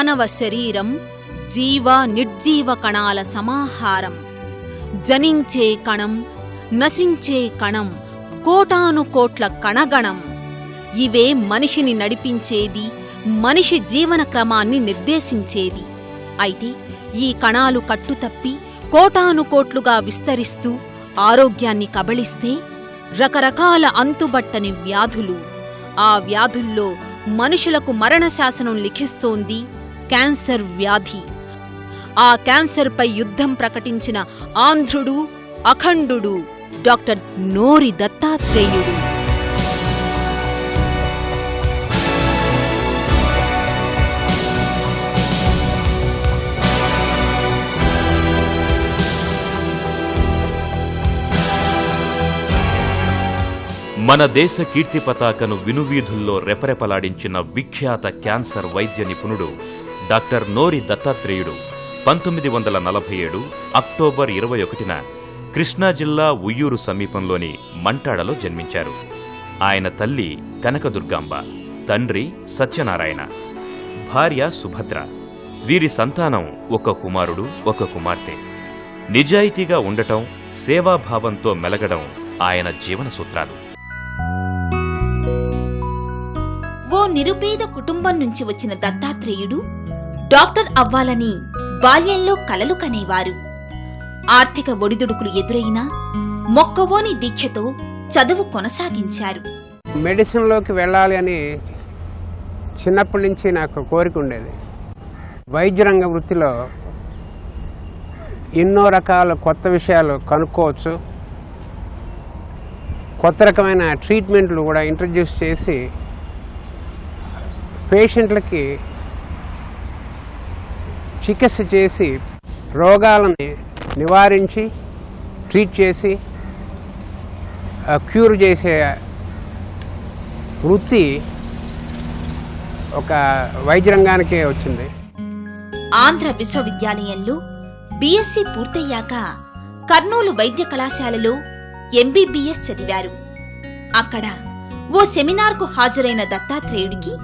మానవ శరీరం జీవ నిర్జీవ కణాల సమాహారం. జనించే కణం, నశించే కణం, కోటానుకోట్ల కణగణం. ఇవే మనిషిని నడిపించేది, మనిషి జీవన క్రమాన్ని నిర్దేశించేది. అయితే ఈ కణాలు కట్టుతప్పి కోటానుకోట్లుగా విస్తరిస్తూ ఆరోగ్యాన్ని కబళిస్తే రకరకాల అంతుబట్టని వ్యాధులు. ఆ వ్యాధుల్లో మనుషులకు మరణశాసనం లిఖిస్తోంది క్యాన్సర్ వ్యాధి. ఆ క్యాన్సర్పై యుద్ధం ప్రకటించిన ఆంధ్రుడు, అఖండుడు డాక్టర్ నోరి దత్తాత్రేయుడు. మన దేశ కీర్తి పతాకను వినువీధుల్లో రెపరెపలాడించిన విఖ్యాత క్యాన్సర్ వైద్య నిపుణుడు డాక్టర్ నోరి దత్తాత్రేయుడు 1947 అక్టోబర్ 21న కృష్ణా జిల్లా ఉయ్యూరు సమీపంలోని మంటాడలో జన్మించారు. ఆయన తల్లి కనకదుర్గాంబ, తండ్రి సత్యనారాయణ, భార్య సుభద్ర. వీరి సంతానం ఒక కుమారుడు, ఒక కుమార్తె. నిజాయితీగా ఉండటం, సేవాభావంతో మెలగడం ఆయన జీవన సూత్రాలు. ఓ నిరుపేద కుటుంబం నుంచి వచ్చిన దత్తాత్రేయుడు డాక్టర్ అవ్వాలని బాల్యంలో కలలు కనేవారు. ఆర్థిక ఒడిదుడుకులు ఎదురైనా మొక్కవోని దీక్షతో చదువు కొనసాగించారు. మెడిసిన్లోకి వెళ్ళాలి అని చిన్నప్పటి నుంచి నాకు కోరిక ఉండేది. వైద్యరంగ వృత్తిలో ఎన్నో రకాల కొత్త విషయాలు కనుక్కోవచ్చు, కొత్త రకమైన ట్రీట్మెంట్లు కూడా ఇంట్రడ్యూస్ చేసి పేషెంట్లకి చికిత్స చేసి రోగాలని నివారించి ట్రీట్ చేసి క్యూర్ చేసే వృత్తి ఒక వైద్య రంగానికే వచ్చింది. ఆంధ్ర విశ్వవిద్యాలయంలో బిఎస్సి పూర్తయ్యాక కర్నూలు వైద్య కళాశాలలో ఎంబీబీఎస్ చదివారు. అక్కడ ఓ సెమినార్కు హాజరైన దత్తాత్రేయుడికి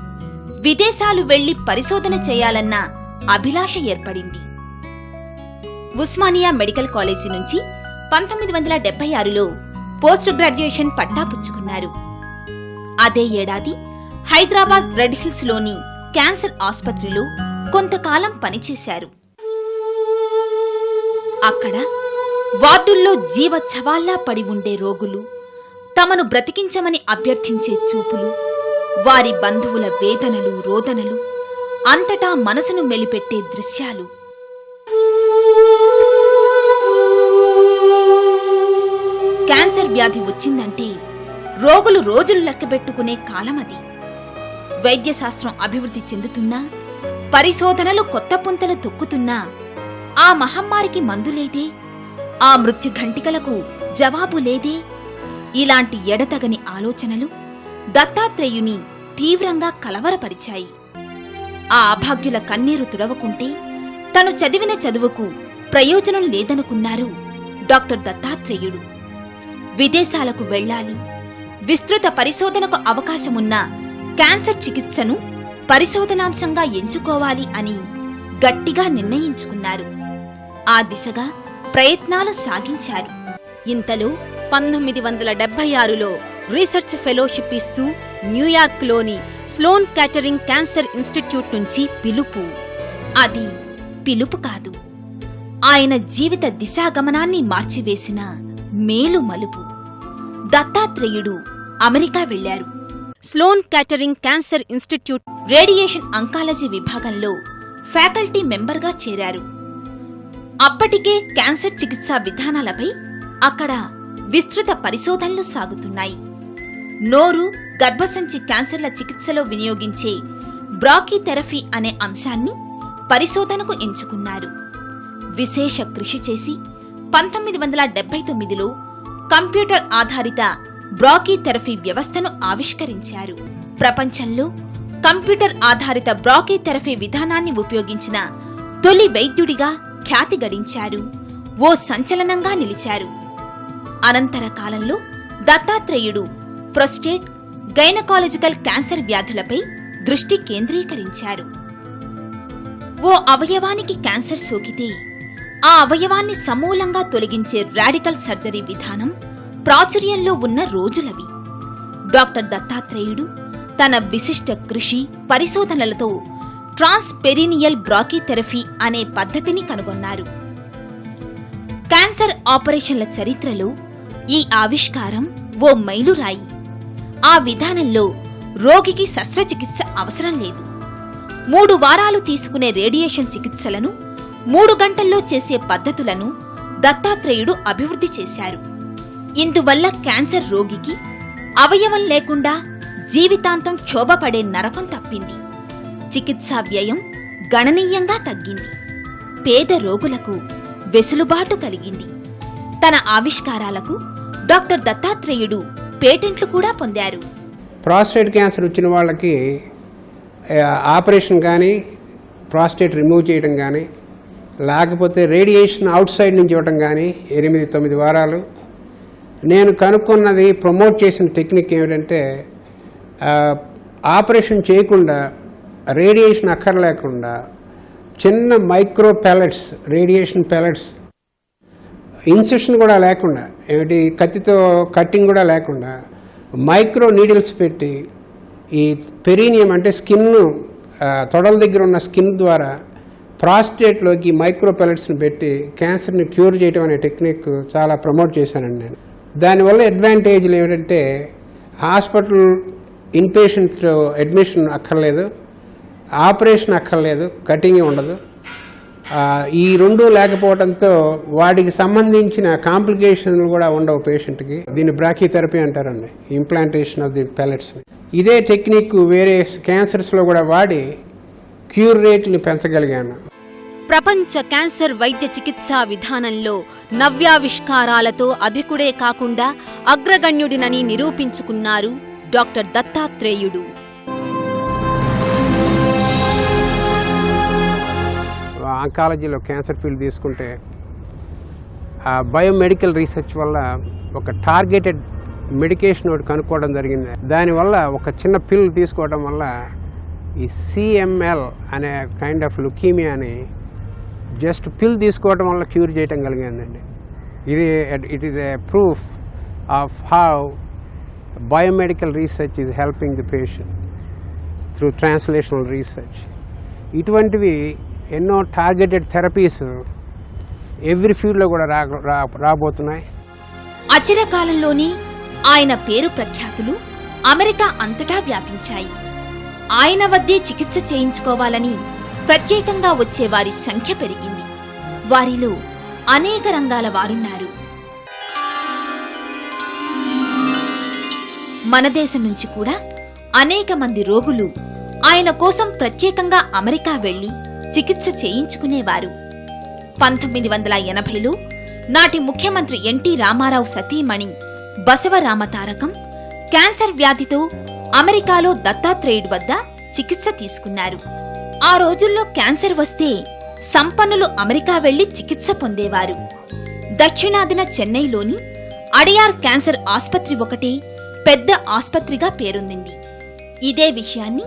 విదేశాలు వెళ్లి పరిశోధన చేయాలన్న అభిలాష ఏర్పడింది. ఉస్మానియా మెడికల్ కాలేజీ నుంచి 1976లో పోస్ట్ గ్రాడ్యుయేషన్ పట్టా పుచ్చుకున్నారు. అదే ఏడాది హైదరాబాద్ రెడ్ హిల్స్ లోని క్యాన్సర్ ఆసుపత్రిలో కొంతకాలం పనిచేశారు. అక్కడ వార్డుల్లో జీవచ్ఛవాల్లా పడి ఉండే రోగులు, తమను బ్రతికించమని అభ్యర్థించే చూపులు, వారి బంధువుల వేదనలు, రోదనలు, అంతటా మనసును మెలిపెట్టే దృశ్యాలు. క్యాన్సర్ వ్యాధి వచ్చిందంటే రోగులు రోజులు లెక్కబెట్టుకునే కాలమది. వైద్యశాస్త్రం అభివృద్ధి చెందుతున్నా, పరిశోధనలు కొత్త పుంతలు తొక్కుతున్నా ఆ మహమ్మారికి మందులేదే, ఆ మృత్యు ఘంటికలకు జవాబు లేదే. ఇలాంటి ఎడతగని ఆలోచనలు దత్తాత్రేయుని తీవ్రంగా కలవరపరిచాయి. ఆ అభాగ్యుల కన్నీరు తుడవకుంటే తను చదివిన చదువుకు ప్రయోజనం లేదనుకున్నారు డాక్టర్ దత్తాత్రేయుడు. విదేశాలకు వెళ్లాలి, విస్తృత పరిశోధనకు అవకాశమున్న క్యాన్సర్ చికిత్సను పరిశోధనాంశంగా ఎంచుకోవాలి అని గట్టిగా నిర్ణయించుకున్నారు. ఆ దిశగా ప్రయత్నాలు సాగించారు. ఇంతలో 1976లో రీసెర్చ్ ఫెలోషిప్ ఇస్తూ న్యూయార్క్లోని స్లోన్ క్యాటరింగ్ క్యాన్సర్ ఇన్స్టిట్యూట్ నుంచి పిలుపు. అది పిలుపు కాదు, ఆయన జీవిత దిశాగమనాన్ని మార్చివేసిన మేలు మలుపు. దత్తాత్రేయుడు అమెరికా వెళ్లారు. Sloane catering cancer institute radiation oncology విభాగంలో ఫ్యాకల్టీ మెంబర్గా చేరారు. అప్పటికే క్యాన్సర్ చికిత్సా విధానాలపై అక్కడ విస్తృత పరిశోధనలు సాగుతున్నాయి. నోరు, గర్భసంచి క్యాన్సర్ల చికిత్సలో వినియోగించే బ్రాకీథెరపీ అనే అంశాన్ని పరిశోధనకు ఎంచుకున్నారు. విశేష కృషి చేసి 1979లో కంప్యూటర్ ఆధారిత బ్రాకీథెరపీ వ్యవస్థను ఆవిష్కరించారు. ప్రపంచంలో కంప్యూటర్ ఆధారిత బ్రాకీథెరపీ విధానాన్ని ఉపయోగించిన తొలి వైద్యుడిగా ఖ్యాతి గడించారు. ఓ సంచలనంగా నిలిచారు. అనంతర కాలంలో దత్తాత్రేయుడు ప్రొస్టేట్, గైనకాలజికల్ క్యాన్సర్ వ్యాధులపై దృష్టి కేంద్రీకరించారు. ఓ అవయవానికి క్యాన్సర్ సోకితే ఆ అవయవాన్ని సమూలంగా తొలగించే రాడికల్ సర్జరీ విధానం ప్రాచుర్యంలో ఉన్న రోజులవి. డాక్టర్ దత్తాత్రేయుడు తన విశిష్ట కృషి పరిశోధనలతో ట్రాన్స్పెరినియల్ బ్రాకీథెరపీ అనే పద్ధతిని కనుగొన్నారు. క్యాన్సర్ ఆపరేషన్ల చరిత్రలో ఈ ఆవిష్కారం ఓ మైలురాయి. ఆ విధానంలో రోగికి శస్త్రచికిత్స అవసరం లేదు. 3 వారాలు తీసుకునే రేడియేషన్ చికిత్సలను 3 గంటల్లో చేసే పద్ధతులను దత్తాత్రేయుడు అభివృద్ధి చేశారు. ఇందువల్ల క్యాన్సర్ రోగికి అవయవం లేకుండా జీవితాంతం క్షోభపడే నరకం తప్పింది. చికిత్సా వ్యయం గణనీయంగా తగ్గింది. పేద రోగులకు వెసులుబాటు కలిగింది. తన ఆవిష్కారాలకు డాక్టర్ దత్తాత్రేయుడు పేటెంట్లు కూడా పొందారు. ప్రాస్టేట్ క్యాన్సర్ వచ్చిన వాళ్ళకి ఆపరేషన్ కానీ, ప్రాస్టేట్ రిమూవ్ చేయడం కానీ, లేకపోతే రేడియేషన్ అవుట్ సైడ్ నుంచి ఇవ్వడం కానీ 8-9 వారాలు. నేను కనుక్కున్నది, ప్రమోట్ చేసిన టెక్నిక్ ఏమిటంటే ఆపరేషన్ చేయకుండా, రేడియేషన్ అక్కర్లేకుండా చిన్న micro palettes, radiation palettes, insertion కూడా లేకుండా, ఏమిటి కత్తితో కట్టింగ్ కూడా లేకుండా మైక్రో నీడిల్స్ పెట్టి ఈ పెరీనియం అంటే స్కిన్, తొడల దగ్గర ఉన్న స్కిన్ ద్వారా ప్రాస్టేట్లోకి మైక్రో ప్యాలెట్స్ని పెట్టి క్యాన్సర్ని క్యూర్ చేయడం అనే టెక్నిక్ చాలా ప్రమోట్ చేశానండి నేను. దానివల్ల అడ్వాంటేజ్లు ఏమిటంటే హాస్పిటల్ ఇన్పేషెంట్ అడ్మిషన్ అక్కర్లేదు, ఆపరేషన్ అక్కర్లేదు, కటింగ్ ఉండదు. ఈ 2 లేకపోవడంతో వాటికి సంబంధించిన కాంప్లికేషన్లు కూడా ఉండవు పేషెంట్కి. దీన్ని బ్రాకీథెరపీ అంటారండి, ఇంప్లాంటేషన్ ఆఫ్ ది ప్యాలెట్స్. ఇదే టెక్నిక్ వేరే క్యాన్సర్స్లో కూడా వాడి క్యూర్ రేట్ని పెంచగలిగాను. ప్రపంచ క్యాన్సర్ వైద్య చికిత్సా విధానంలో నవ్యావిష్కారాలతో అధికుడే కాకుండా అగ్రగణ్యుడినని నిరూపించుకున్నారు డాక్టర్ దత్తాత్రేయుడు. ఆంకాలజీలో క్యాన్సర్ ఫీల్డ్ తీసుకుంటే బయోమెడికల్ రీసెర్చ్ వల్ల ఒక టార్గెటెడ్ మెడికేషన్ ఒకటి కనుక్కోవడం జరిగింది. దానివల్ల ఒక చిన్న పిల్ తీసుకోవడం వల్ల ఈ CML అనే కైండ్ ఆఫ్ లుకీమియాని జస్ట్ పిల్ తీసుకోవడం వల్ల క్యూర్ చేయటం కలిగిందండి. It is a proof of how biomedical research is helping the patient through translational research. ఇటువంటివి ఎన్నో టార్గెటెడ్ థెరపీస్ ఎవ్రీ ఫీల్డ్లో కూడా రాబోతున్నాయి. అచిరకాలంలోనే ఆయన పేరు ప్రఖ్యాతులు అమెరికా అంతటా వ్యాపించాయి. ఆయన వద్దే చికిత్స చేయించుకోవాలని ప్రత్యేకంగా వచ్చేవారి సంఖ్య పెరిగింది. వారిలో అనేక రంగాల వారున్నారు. మన దేశం నుంచి కూడా అనేక మంది రోగులు ఆయన కోసం ప్రత్యేకంగా అమెరికా వెళ్లి చికిత్స చేయించుకునేవారు. 1980లో నాటి ముఖ్యమంత్రి ఎన్టీ రామారావు సతీమణి బసవరామతారకం క్యాన్సర్ వ్యాధితో అమెరికాలో దత్తాత్రేయుడు వద్ద చికిత్స తీసుకున్నారు. ఆ రోజుల్లో క్యాన్సర్ వస్తే సంపన్నులు అమెరికా వెళ్లి చికిత్స పొందేవారు. దక్షిణాదిన చెన్నైలోని అడియార్ క్యాన్సర్ ఆస్పత్రి ఒకటే పెద్ద ఆస్పత్రిగా పేరొందింది. ఇదే విషయాన్ని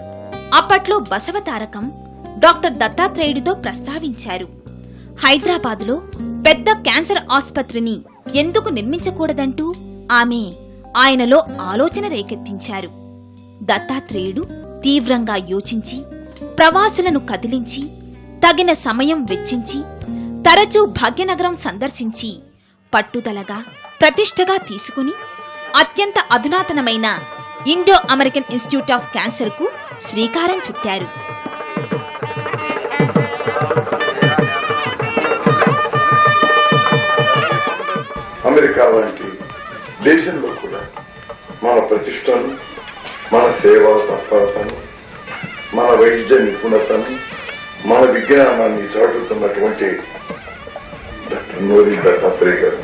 అప్పట్లో బసవతారకం డాక్టర్ దత్తాత్రేయుడితో ప్రస్తావించారు. హైదరాబాదులో పెద్ద క్యాన్సర్ ఆస్పత్రిని ఎందుకు నిర్మించకూడదంటూ ఆమె ఆయనలో ఆలోచన రేకెత్తించారు. దత్తాత్రేయుడు తీవ్రంగా యోచించి, ప్రవాసులను కదిలించి, తగిన సమయం వెచ్చించి, తరచూ భాగ్యనగరం సందర్శించి, పట్టుదలగా ప్రతిష్టగా తీసుకుని అత్యంత అధునాతనమైన ఇండో అమెరికన్ ఇన్స్టిట్యూట్ ఆఫ్ క్యాన్సర్కు శ్రీకారం చుట్టారు. అమెరికా వంటి దేశంలో కూడా మన ప్రతిష్టను, మన సేవా తత్పరతను, మన వైద్య నిపుణతను, మన విజ్ఞానాన్ని చాటుతున్నటువంటి డాక్టర్ నోరి దత్తాత్రేయ గారు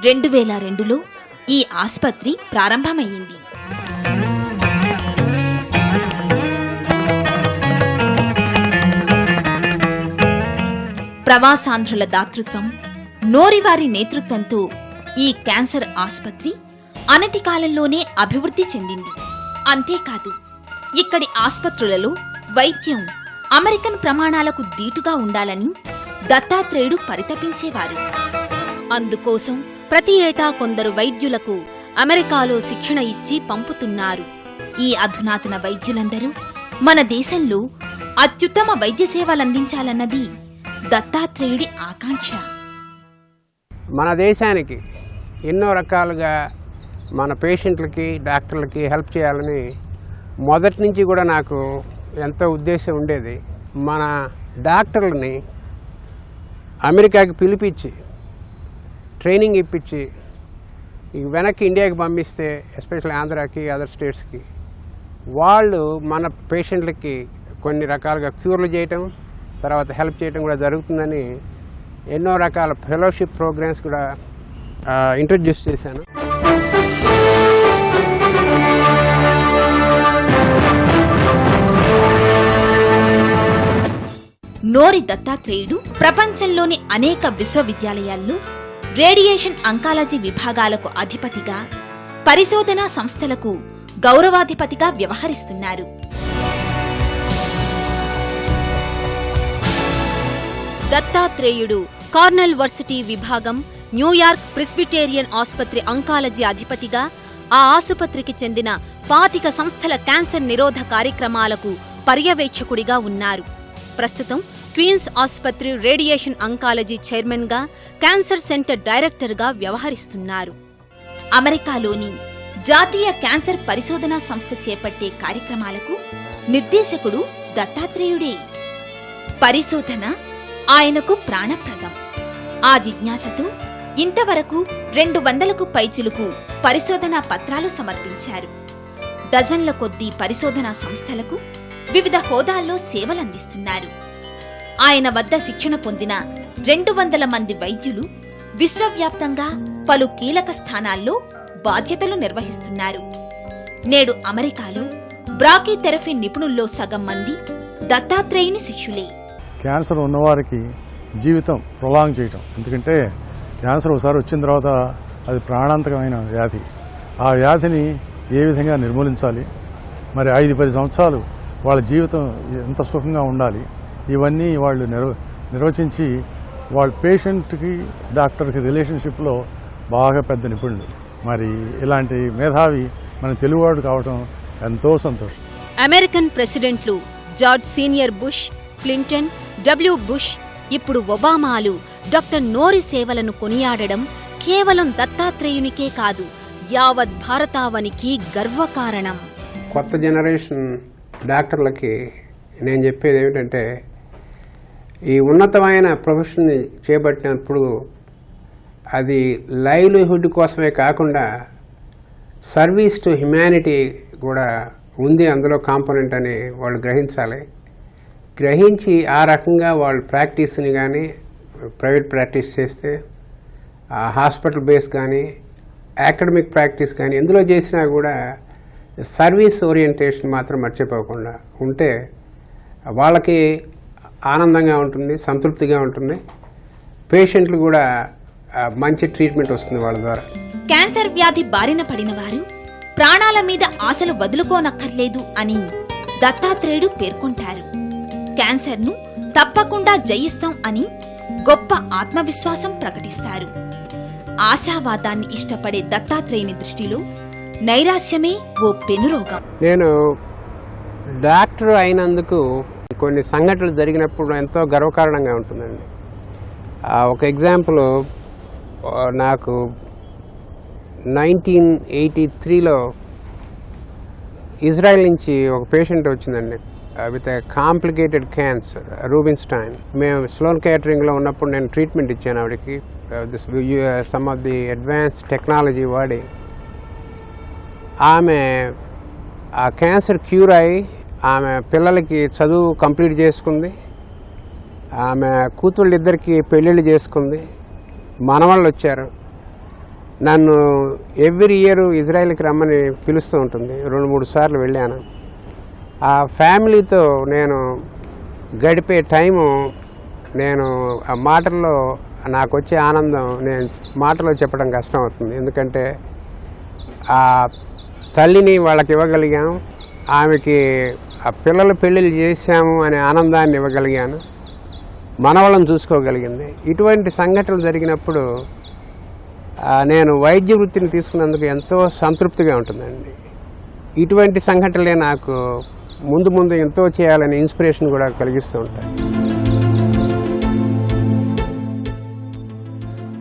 2002లో ఈ ఆస్పత్రి ప్రారంభమయ్యింది. ప్రవాసాంధ్రుల దాతృత్వం, నోరివారి నేతృత్వంతో ఈ క్యాన్సర్ ఆస్పత్రి అనతి కాలంలోనే అభివృద్ధి చెందింది. అంతేకాదు ఇక్కడి ఆస్పత్రులలో వైద్యం అమెరికన్ ప్రమాణాలకు దీటుగా ఉండాలని దత్తాత్రేయుడు పరితపించేవారు. అందుకోసం ప్రతి ఏటా కొందరు వైద్యులకు అమెరికాలో శిక్షణ ఇచ్చి పంపుతున్నారు. ఈ అధునాతన వైద్యులందరూ మన దేశంలో అత్యుత్తమ వైద్య సేవలందించాలన్నది దత్తాత్రేయుడి ఆకాంక్ష. మన దేశానికి ఎన్నో రకాలుగా మన పేషెంట్లకి డాక్టర్లకి హెల్ప్ చేయాలని మొదటి నుంచి కూడా నాకు ఎంతో ఉద్దేశం ఉండేది. మన డాక్టర్లని అమెరికాకి పిలిపించి ట్రైనింగ్ ఇప్పించి వెనక్కి ఇండియాకి పంపిస్తే, ఎస్పెషల్లీ ఆంధ్రాకి అదర్ స్టేట్స్కి, వాళ్ళు మన పేషెంట్లకి కొన్ని రకాలుగా క్యూర్లు చేయటం, తర్వాత హెల్ప్ చేయటం కూడా జరుగుతుందని ఎన్నో రకాల ఫెలోషిప్ ప్రోగ్రామ్స్ కూడా ఇంట్రడ్యూస్ చేశాను. నోరి దత్తాత్రేయుడు ప్రపంచంలోని అనేక విశ్వవిద్యాలయాల్లో రేడియేషన్ అంకాలజీ విభాగాలకు అధిపతిగా, పరిశోధనా సంస్థలకు గౌరవాధిపతిగా వ్యవహరిస్తున్నారు. దత్తాత్రేయుడు కార్నెల్ వర్సిటీ విభాగం, న్యూయార్క్ ప్రెస్బిటేరియన్ ఆసుపత్రి అంకాలజీ అధిపతిగా, ఆ ఆసుపత్రికి చెందిన 25 సంస్థల క్యాన్సర్ నిరోధ కార్యక్రమాలకు పర్యవేక్షకుడిగా ఉన్నారు. ప్రస్తుతం క్వీన్స్ ఆసుపత్రి రేడియేషన్ అంకాలజీ చైర్మన్గా, క్యాన్సర్ సెంటర్ డైరెక్టర్గా వ్యవహరిస్తున్నారు. అమెరికాలోని జాతీయ క్యాన్సర్ పరిశోధనా సంస్థ చేపట్టే కార్యక్రమాలకు నిర్దేశకుడు దత్తాత్రేయుడే. పరిశోధన ఆయనకు ప్రాణప్రదం. ఆ జిజ్ఞాసతో ఇంతవరకు 200కు పైచిలుకు పరిశోధనా పత్రాలు సమర్పించారు. డజన్ల కొద్దీ పరిశోధనా సంస్థలకు వివిధ హోదాల్లో సేవలందిస్తున్నారు. ఆయన వద్ద శిక్షణ పొందిన 200 మంది వైద్యులు విశ్వవ్యాప్తంగా పలు కీలక స్థానాల్లో బాధ్యతలు నిర్వహిస్తున్నారు. నేడు అమెరికాలో బ్రాకీథెరపీ నిపుణుల్లో సగం మంది దత్తాత్రేయుని శిష్యులే. క్యాన్సర్ ఉన్నవారికి జీవితం ప్రొలాంగ్ చేయటం, ఎందుకంటే క్యాన్సర్ ఒకసారి వచ్చిన తర్వాత అది ప్రాణాంతకమైన వ్యాధి. ఆ వ్యాధిని ఏ విధంగా నిర్మూలించాలి, మరి 5-10 సంవత్సరాలు వాళ్ళ జీవితం ఎంత సుఖంగా ఉండాలి, ఇవన్నీ వాళ్ళు నిర్వచించి వాళ్ళ పేషెంట్కి డాక్టర్కి రిలేషన్షిప్లో బాగా పెద్ద నిపుణులు. మరి ఇలాంటి మేధావి మన తెలుగువాడు కావటం ఎంతో సంతోషం. అమెరికన్ ప్రెసిడెంట్లు George senior Bush, Clinton, W Bush, ఇప్పుడు ఒబామాలు డాక్టర్ నోరి సేవలను కొనియాడడం కేవలం దత్తాత్రేయునికే కాదు, యావత్ భారతావనికి గర్వకారణం. కొత్త జనరేషన్ డాక్టర్లకి నేను చెప్పేది ఏమిటంటే, ఈ ఉన్నతమైన ప్రొఫెషన్ని చేపట్టినప్పుడు అది లైవ్లీహుడ్ కోసమే కాకుండా సర్వీస్ టు హ్యుమానిటీ కూడా ఉంది అందులో కాంపోనెంట్ అని వాళ్ళు గ్రహించాలి. గ్రహించి ఆ రకంగా వాళ్ళు ప్రాక్టీస్ని కానీ ప్రైవేట్ ప్రాక్టీస్ చేస్తే, హాస్పిటల్ బేస్ కానీ అకాడమిక్ ప్రాక్టీస్ కానీ ఎందులో చేసినా కూడా సర్వీస్ ఓరియంటేషన్ మాత్రం మర్చిపోకుండా ఉంటే వాళ్ళకి ఆనందంగా ఉంటుంది, సంతృప్తిగా ఉంటుంది. పేషెంట్లు కూడా మంచి ట్రీట్మెంట్ వస్తుంది వాళ్ళ ద్వారా. క్యాన్సర్ వ్యాధి బారిన పడిన వారు ప్రాణాల మీద ఆశలు వదులుకోనక్కర్లేదు అని దత్తాత్రేయుడు పేర్కొంటారు. క్యాన్సర్ను తప్పకుండా జయిస్తాం అని గొప్ప ఆత్మవిశ్వాసం ప్రకటిస్తారు. ఆశావాదాన్ని ఇష్టపడే దత్తాత్రేయుని దృష్టిలో నైరాశ్యమే ఓ పెనురోగం. నేను డాక్టర్ అయినందుకు కొన్ని సంఘటనలు జరిగినప్పుడు ఎంతో గర్వకారణంగా ఉంటుందండి. ఒక ఎగ్జాంపుల్, నాకు 1983లో ఇజ్రాయెల్ నుంచి ఒక పేషెంట్ వచ్చిందండి విత్ ఎ కాంప్లికేటెడ్ క్యాన్సర్, రూబిన్స్టైన్. మేము స్లోన్ క్యాటరింగ్లో ఉన్నప్పుడు నేను ట్రీట్మెంట్ ఇచ్చాను ఆవిడకి, some of the advance technology వాడి. ఆమె ఆ క్యాన్సర్ క్యూర్ అయ్యి ఆమె పిల్లలకి చదువు కంప్లీట్ చేసుకుంది, ఆమె కూతుళ్ళిద్దరికి పెళ్ళిళ్ళు చేసుకుంది, మనవాళ్ళు వచ్చారు. నన్ను ఎవ్రీ ఇయర్ ఇజ్రాయెల్కి రమ్మని పిలుస్తూ ఉంటుంది. 2-3 సార్లు వెళ్ళాను. ఆ ఫ్యామిలీతో నేను గడిపే టైము, నేను ఆ మాటల్లో నాకు వచ్చే ఆనందం నేను మాటలో చెప్పడం కష్టం అవుతుంది. ఎందుకంటే ఆ తల్లిని వాళ్ళకి ఇవ్వగలిగాం, ఆమెకి ఆ పిల్లల పెళ్ళిళ్ళు చేశాము అనే ఆనందాన్ని ఇవ్వగలిగాను, మనవళ్ళని చూసుకోగలిగింది. ఇటువంటి సంఘటనలు జరిగినప్పుడు నేను వైద్య వృత్తిని తీసుకున్నందుకు ఎంతో సంతృప్తిగా ఉంటుందండి. ఇటువంటి సంఘటనలే నాకు ముందు ముందు ఎంతో చేయాలనే ఇన్స్పిరేషన్ కూడా కలిగిస్తూ ఉంటాయి.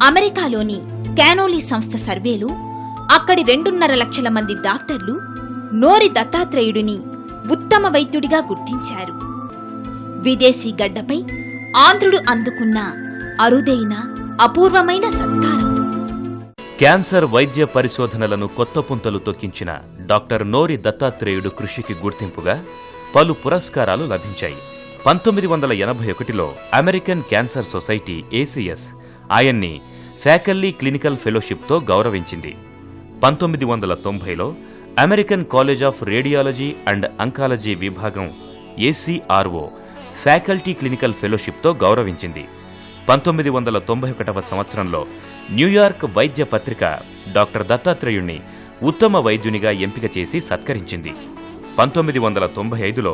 అమెరికాలోని క్యానోలీ సంస్థ సర్వేలు అక్కడి 2.5 లక్షల మంది డాక్టర్లు నోరి దత్తాత్రేయుడిని ఉత్తమ వైద్యుడిగా గుర్తించారు. విదేశీ గడ్డపై ఆంధ్రుడు అందుకున్న అరుదైన అపూర్వమైన సత్కారం. క్యాన్సర్ వైద్య పరిశోధనలను కొత్త పుంతలు తొక్కించిన డాక్టర్ నోరి దత్తాత్రేయుడు కృషికి గుర్తింపుగా పలు పురస్కారాలు లభించాయి. 1981లో అమెరికన్ క్యాన్సర్ సొసైటీ ఏసీఎస్ ఆయన్ని ఫ్యాకల్లీ క్లినికల్ ఫెలోషిప్తో గౌరవించింది. 1990లో American College of Radiology and Oncology విభాగం ఏసీఆర్ఓ ఫ్యాకల్టీ క్లినికల్ ఫెలోషిప్తో గౌరవించింది. 1991వ సంవత్సరంలో న్యూయార్క్ వైద్య పత్రిక డాక్టర్ దత్తాత్రేయుణ్ణి ఉత్తమ వైద్యునిగా ఎంపిక చేసి సత్కరించింది. 1995లో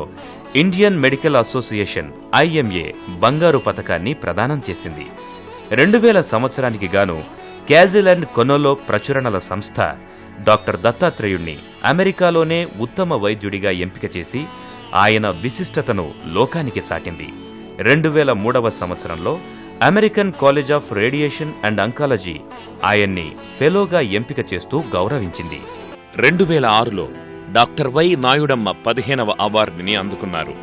ఇండియన్ మెడికల్ అసోసియేషన్ ఐఎంఏ బంగారు పతకాన్ని ప్రదానం చేసింది. 2000 సంవత్సరానికి గాను క్యాజిల్ అండ్ కొనోలో ప్రచురణల సంస్థ డాక్టర్ దత్తాత్రేయుణ్ణి అమెరికాలోనే ఉత్తమ వైద్యుడిగా ఎంపిక చేసి ఆయన విశిష్టతను లోకానికి చాటింది. 2003వ సంవత్సరంలో American College of radiation and oncology ఆయన్ని ఫెలోగా ఎంపిక చేస్తూ గౌరవించింది. 2006లో డాక్టర్ వై నాయుడమ్మ 15వ అవార్డుని అందుకున్నారు.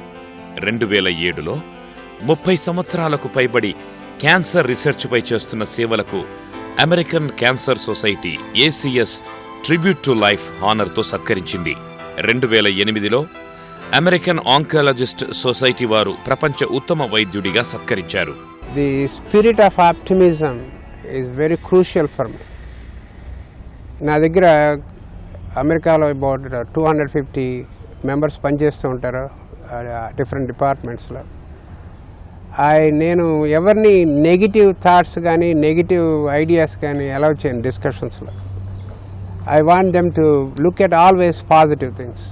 2007లో 30 సంవత్సరాలకు పైబడి క్యాన్సర్ రీసెర్చ్పై చేస్తున్న సేవలకు American Cancer Society ACS tribute to life హానర్తో సత్కరించింది. 2008లో అమెరికన్ ఆంకాలజిస్ట్ సొసైటీ వారు ప్రపంచ ఉత్తమ వైద్యుడిగా సత్కరించారు. The spirit of optimism is very crucial for me. నా దగ్గర అమెరికాలో అబౌట్ 250 మెంబర్స్ పనిచేస్తూ ఉంటారు డిఫరెంట్ డిపార్ట్మెంట్స్లో. నేను ఎవరిని నెగిటివ్ థాట్స్ కానీ నెగిటివ్ ఐడియాస్ కానీ అలౌ చేయను డిస్కషన్స్లో. I want them to look at always positive things.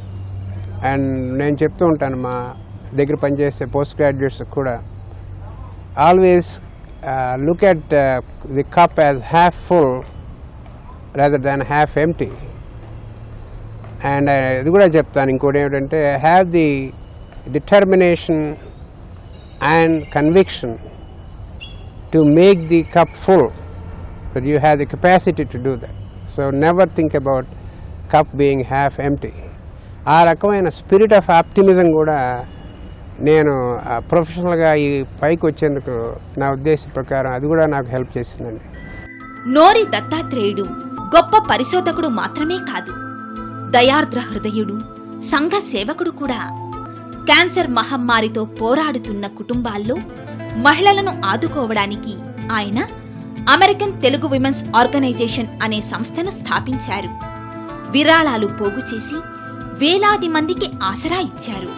And నేను చెప్తూ ఉంటాను మా దగ్గర పనిచేసే పోస్ట్ గ్రాడ్యుయేట్స్ కూడా, always look at the cup as half full rather than half empty. And ఇది కూడా చెప్తాను ఇంకోటి ఏమిటంటే, have the determination and conviction to make the cup full, but you have the capacity to do that. So never think about cup being half empty. ఆ రకమైన spirit of optimism కూడా నేను ప్రొఫెషనల్గా ఈ పైకి వచ్చేందుకు నా ఉద్దేశ ప్రకారం అది కూడా నాకు హెల్ప్ చేసిందండి. నోరి దత్తాత్రేయుడు గొప్ప పరిశోధకుడు మాత్రమే కాదు, దయార్ద్ర హృదయుడు, సంఘ సేవకుడు కూడా. క్యాన్సర్ మహమ్మారితో పోరాడుతున్న కుటుంబాల్లో మహిళలను ఆదుకోవడానికి ఆయన అమెరికన్ తెలుగు విమెన్స్ ఆర్గనైజేషన్ అనే సంస్థను స్థాపించారు. విరాళాలు పోగు చేసి వేలాది మందికి ఆసరా ఇచ్చారు.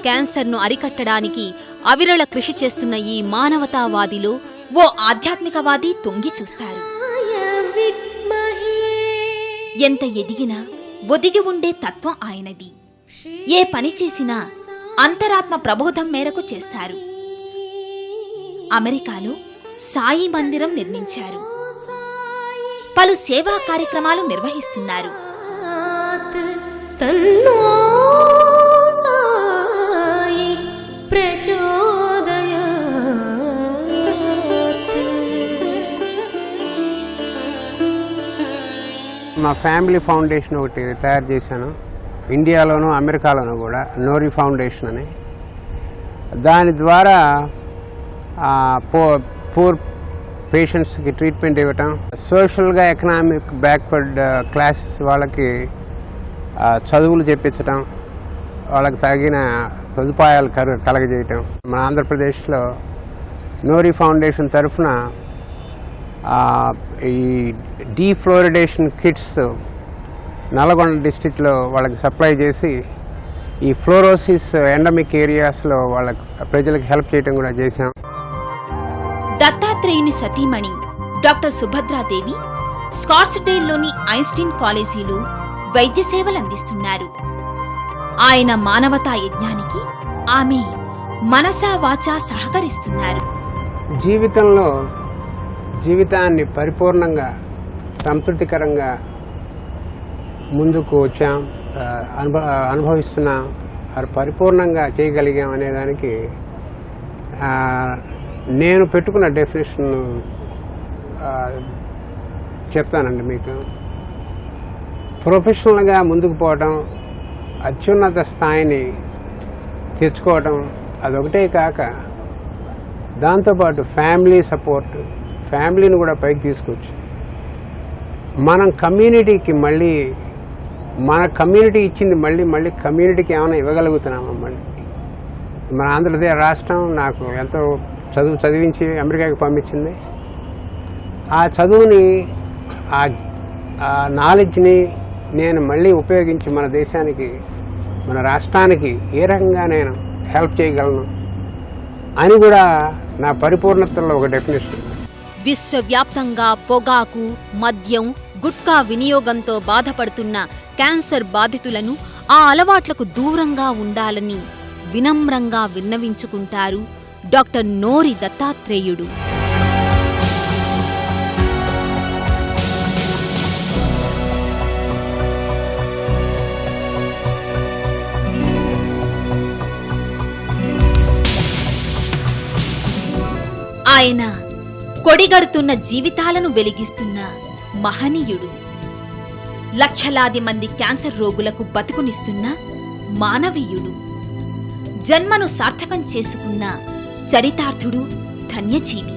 క్యాన్సర్ను అరికట్టడానికి అవిరళ కృషి చేస్తున్న ఈ మానవతావాదిలో ఓ ఆధ్యాత్మికవాది తొంగి చూస్తారు. ఎంత ఎదిగినా ఒదిగి ఉండే తత్వం ఆయనది. ఏ పని చేసినా అంతరాత్మ ప్రబోధం మేరకు చేస్తారు. అమెరికాలో సాయి మందిరం నిర్మించారు. పలు సేవా కార్యక్రమాలు నిర్వహిస్తున్నారు. మా ఫ్యామిలీ ఫౌండేషన్ ఒకటి తయారు చేశాను, ఇండియాలోను అమెరికాలోనూ కూడా, నోరి ఫౌండేషన్ అని. దాని ద్వారా పూర్ పేషెంట్స్కి ట్రీట్మెంట్ ఇవ్వటం, సోషల్గా ఎకనామిక్ బ్యాక్వర్డ్ క్లాసెస్ వాళ్ళకి చదువులు చెప్పించటం, వాళ్ళకి తగిన సదుపాయాలు కలగజేయటం. మన ఆంధ్రప్రదేశ్లో నోరి ఫౌండేషన్ తరఫున ఈ డీఫ్లోరిడేషన్ కిట్స్ నల్గొండ డిస్ట్రిక్ట్లో వాళ్ళకి సప్లై చేసి ఈ ఫ్లోరోసిస్ ఎండమిక్ ఏరియాస్లో వాళ్ళ ప్రజలకు హెల్ప్ చేయడం కూడా చేశాం. దత్తాత్రేయుని సతీమణి డాక్టర్ సుభద్రాదేవి స్కాట్స్డేల్లోని ఐన్స్టీన్ కాలేజీలో వైద్య సేవలందిస్తున్నారు. ఆయన మానవతా యజ్ఞానికి ఆమె మనసా వాచా సహకరిస్తున్నారు. జీవితంలో జీవితాన్ని పరిపూర్ణంగా సంతృప్తికరంగా ముందుకు వచ్చాం, అనుభవిస్తున్నాం, అది పరిపూర్ణంగా చేయగలిగాం అనేదానికి నేను పెట్టుకున్న డెఫినేషన్ చెప్తానండి మీకు. ప్రొఫెషనల్గా ముందుకు పోవటం, అత్యున్నత స్థాయిని తెచ్చుకోవటం అదొకటే కాక దాంతోపాటు ఫ్యామిలీ సపోర్ట్, ఫ్యామిలీని కూడా పైకి తీసుకొచ్చి మనం కమ్యూనిటీకి మళ్ళీ మన కమ్యూనిటీ ఇచ్చింది మళ్ళీ కమ్యూనిటీకి ఏమైనా ఇవ్వగలుగుతున్నామా? మళ్ళీ మన ఆంధ్రప్రదేశ్ రాష్ట్రం నాకు ఎంతో చదివించి అమెరికాకి పంపించింది. ఆ చదువుని ఆ నాలెడ్జ్ని నేను మళ్ళీ ఉపయోగించి మన దేశానికి, మన రాష్ట్రానికి ఏ రకంగా నేను హెల్ప్ చేయగలను అని కూడా నా పరిపూర్ణతలో ఒక డెఫినేషన్. విశ్వవ్యాప్తంగా పొగాకు, మద్యం, గుట్కా వినియోగంతో బాధపడుతున్న క్యాన్సర్ బాధితులను ఆ అలవాట్లకు దూరంగా ఉండాలని వినమ్రంగా విన్నవించుకుంటారు డాక్టర్ నోరి దత్తాత్రేయుడు. ఆయన కొడిగడుతున్న జీవితాలను వెలిగిస్తున్న మహనీయుడు. లక్షలాది మంది క్యాన్సర్ రోగులకు బతుకునిస్తున్న మానవీయుడు. జన్మను సార్థకం చేసుకున్న చరితార్థుడు, ధన్యజీవి.